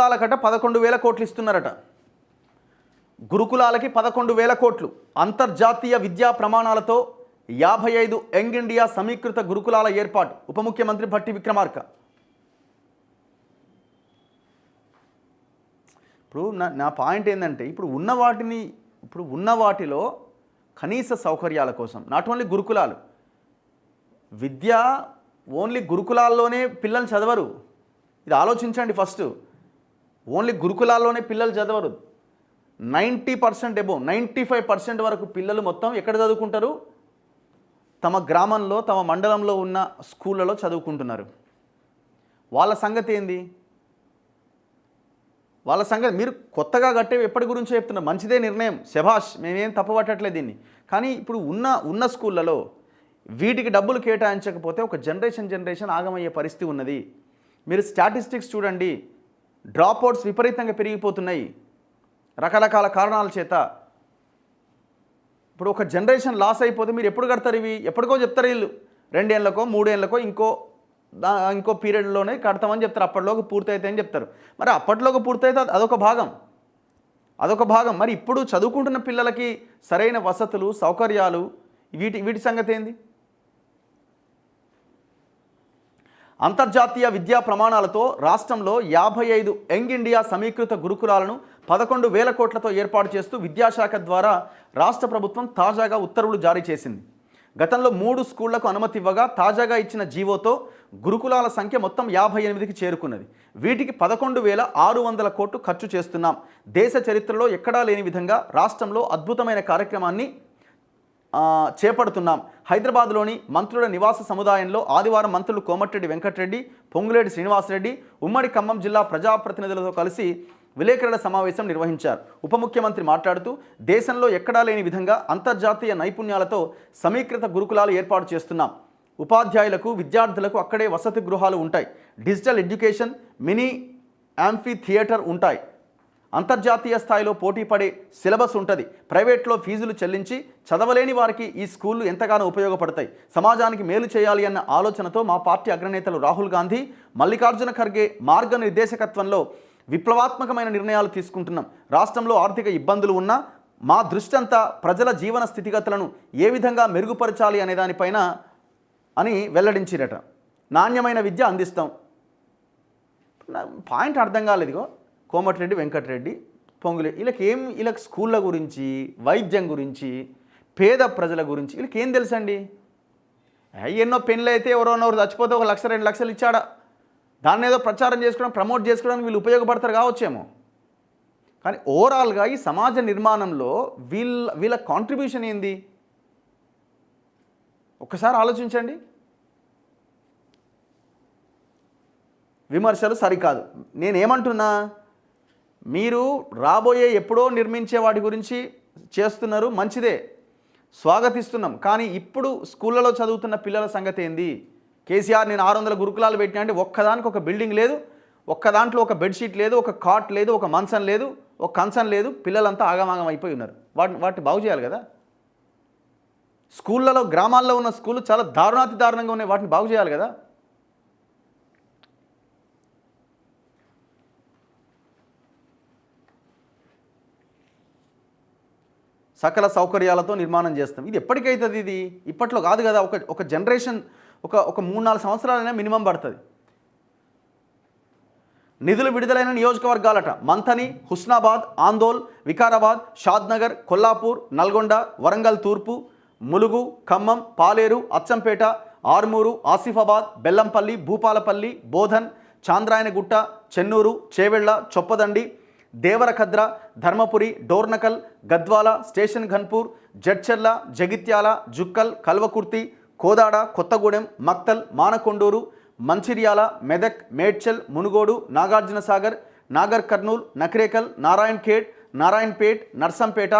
గురుకులాలకట 11,000 కోట్లు ఇస్తున్నారట. గురుకులాలకి 11,000 కోట్లు. అంతర్జాతీయ విద్యా ప్రమాణాలతో 55 యంగ్ ఇండియా సమీకృత గురుకులాల ఏర్పాటు. ఉప ముఖ్యమంత్రి భట్టి విక్రమార్క. ఇప్పుడు నా పాయింట్ ఏంటంటే ఇప్పుడు ఉన్న వాటిలో కనీస సౌకర్యాల కోసం నాట్ ఓన్లీ గురుకులాలు, విద్య ఓన్లీ గురుకులాల్లోనే పిల్లలు చదవరు. ఇది ఆలోచించండి ఫస్ట్. ఓన్లీ గురుకులాల్లోనే పిల్లలు చదవరు. 90% అబోవ్ 95% వరకు పిల్లలు మొత్తం ఎక్కడ చదువుకుంటారు? తమ గ్రామంలో తమ మండలంలో ఉన్న స్కూళ్ళలో చదువుకుంటున్నారు. వాళ్ళ సంగతి ఏంది? వాళ్ళ సంగతి మీరు కొత్తగా కట్టేవి ఎప్పటి గురించో చెప్తున్నారు. మంచిదే నిర్ణయం, శభాష్, మేమేం తప్పబట్టట్లేదు దీన్ని. కానీ ఇప్పుడు ఉన్న స్కూళ్ళలో వీటికి డబ్బులు కేటాయించకపోతే ఒక జనరేషన్ ఆగమయ్యే పరిస్థితి ఉన్నది. మీరు స్టాటిస్టిక్స్ చూడండి, డ్రాప్ అవుట్స్ విపరీతంగా పెరిగిపోతున్నాయి రకరకాల కారణాల చేత. ఇప్పుడు ఒక జనరేషన్ లాస్ అయిపోతే మీరు ఎప్పుడు కడతారు? ఇవి ఎప్పటికో చెప్తారు వీళ్ళు, 2 ఏళ్ళకో 3 ఏళ్ళకో ఇంకో పీరియడ్లోనే కడతామని చెప్తారు. అప్పట్లోకి పూర్తయితే అని చెప్తారు. మరి అప్పట్లోకి పూర్తయితే అదొక భాగం. మరి ఇప్పుడు చదువుకుంటున్న పిల్లలకి సరైన వసతులు సౌకర్యాలు వీటి సంగతి ఏంది? అంతర్జాతీయ విద్యా ప్రమాణాలతో రాష్ట్రంలో 55 యంగ్ ఇండియా సమీకృత గురుకులాలను 11,000 కోట్లతో ఏర్పాటు చేస్తూ విద్యాశాఖ ద్వారా రాష్ట్ర ప్రభుత్వం తాజాగా ఉత్తర్వులు జారీ చేసింది. గతంలో 3 స్కూళ్లకు అనుమతి ఇవ్వగా తాజాగా ఇచ్చిన జీవోతో గురుకులాల సంఖ్య మొత్తం 58కి చేరుకున్నది. వీటికి 11,600 కోట్లు ఖర్చు చేస్తున్నాం. దేశ చరిత్రలో ఎక్కడా లేని విధంగా రాష్ట్రంలో అద్భుతమైన కార్యక్రమాన్ని చేపడుతున్నాం. హైదరాబాద్లోని మంత్రుల నివాస సముదాయంలో ఆదివారం మంత్రులు కోమటిరెడ్డి వెంకటరెడ్డి, పొంగులేటి శ్రీనివాసరెడ్డి ఉమ్మడి ఖమ్మం జిల్లా ప్రజాప్రతినిధులతో కలిసి విలేకరుల సమావేశం నిర్వహించారు. ఉప ముఖ్యమంత్రి మాట్లాడుతూ దేశంలో ఎక్కడా లేని విధంగా అంతర్జాతీయ నైపుణ్యాలతో సమీకృత గురుకులాలు ఏర్పాటు చేస్తున్నాం. ఉపాధ్యాయులకు విద్యార్థులకు అక్కడే వసతి గృహాలు ఉంటాయి. Digital education, mini amphi theatre ఉంటాయి. అంతర్జాతీయ స్థాయిలో పోటీ పడే సిలబస్ ఉంటుంది. ప్రైవేట్లో ఫీజులు చెల్లించి చదవలేని వారికి ఈ స్కూళ్ళు ఎంతగానో ఉపయోగపడతాయి. సమాజానికి మేలు చేయాలి అన్న ఆలోచనతో మా పార్టీ అగ్రనేతలు రాహుల్ గాంధీ, మల్లికార్జున ఖర్గే మార్గనిర్దేశకత్వంలో విప్లవాత్మకమైన నిర్ణయాలు తీసుకుంటున్నాం. రాష్ట్రంలో ఆర్థిక ఇబ్బందులు ఉన్నా మా దృష్టి అంతా ప్రజల జీవన స్థితిగతులను ఏ విధంగా మెరుగుపరచాలి అనే దానిపైన అని వెల్లడించిరట. నాణ్యమైన విద్య అందిస్తాం. పాయింట్ అర్థం కాలేదుగో. కోమటిరెడ్డి వెంకటరెడ్డి, పొంగులేటి వీళ్ళకి స్కూళ్ళ గురించి, వైద్యం గురించి, పేద ప్రజల గురించి వీళ్ళకి ఏం తెలుసండి? ఎన్నో పెళ్ళి అయితే ఎవరోనోరు చచ్చిపోతే 1 లక్ష 2 లక్షలు ఇచ్చాడా, దాన్ని ఏదో ప్రచారం చేసుకోవడం ప్రమోట్ చేసుకోవడానికి వీళ్ళు ఉపయోగపడతారు కావచ్చేమో. కానీ ఓవరాల్గా ఈ సమాజ నిర్మాణంలో వీళ్ళ కాంట్రిబ్యూషన్ ఏంది ఒక్కసారి ఆలోచించండి. విమర్శలు సరికాదు. నేనేమంటున్నా, మీరు రాబోయే ఎప్పుడో నిర్మించే వాటి గురించి చేస్తున్నారు, మంచిదే, స్వాగతిస్తున్నాం. కానీ ఇప్పుడు స్కూళ్ళలో చదువుతున్న పిల్లల సంగతి ఏంది? కేసీఆర్ నేను 600 గురుకులాలు పెట్టినా అంటే ఒక్కదానికి ఒక బిల్డింగ్ లేదు, ఒక్క దాంట్లో ఒక బెడ్షీట్ లేదు, ఒక కాట్ లేదు, ఒక మంచం లేదు, ఒక కంచం లేదు. పిల్లలంతా ఆగమాగం అయిపోయి ఉన్నారు. వాటిని బాగు చేయాలి కదా. స్కూళ్ళలో గ్రామాల్లో ఉన్న స్కూళ్ళు చాలా దారుణాతి దారుణంగా ఉన్నాయి, వాటిని బాగు చేయాలి కదా. సకల సౌకర్యాలతో నిర్మాణం చేస్తాం. ఇది ఎప్పటికైతుంది? ఇది ఇప్పట్లో కాదు కదా. ఒక జనరేషన్ ఒక 3-4 సంవత్సరాలైనా మినిమం పడుతుంది. నిధులు విడుదలైన నియోజకవర్గాలట: మంథని, హుస్నాబాద్, ఆందోల్, వికారాబాద్, షాద్నగర్, కొల్లాపూర్, నల్గొండ, వరంగల్ తూర్పు, ములుగు, ఖమ్మం, పాలేరు, అచ్చంపేట, ఆర్మూరు, ఆసిఫాబాద్, బెల్లంపల్లి, భూపాలపల్లి, బోధన్, చాంద్రాయనగుట్ట, చెన్నూరు, చేవెళ్ల, చొప్పదండి, దేవరకద్ర, ధర్మపురి, డోర్నకల్, గద్వాల, స్టేషన్ ఘన్పూర్, జడ్చర్ల, జగిత్యాల, జుక్కల్, కల్వకుర్తి, కోదాడ, కొత్తగూడెం, మక్తల్, మానకొండూరు, మంచిర్యాల, మెదక్, మేడ్చల్, మునుగోడు, నాగార్జునసాగర్, నాగర్ కర్నూల్, నకరేకల్, నారాయణపేట్, నర్సంపేట,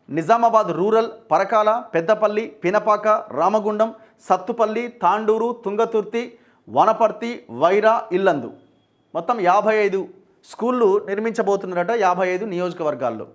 నిజామాబాద్ రూరల్, పరకాల, పెద్దపల్లి, పినపాక, రామగుండం, సత్తుపల్లి, తాండూరు, తుంగతుర్తి, వనపర్తి, వైరా, ఇల్లందు మొత్తం 55 స్కూళ్ళు నిర్మించబోతున్నారట 55 నియోజకవర్గాల్లో.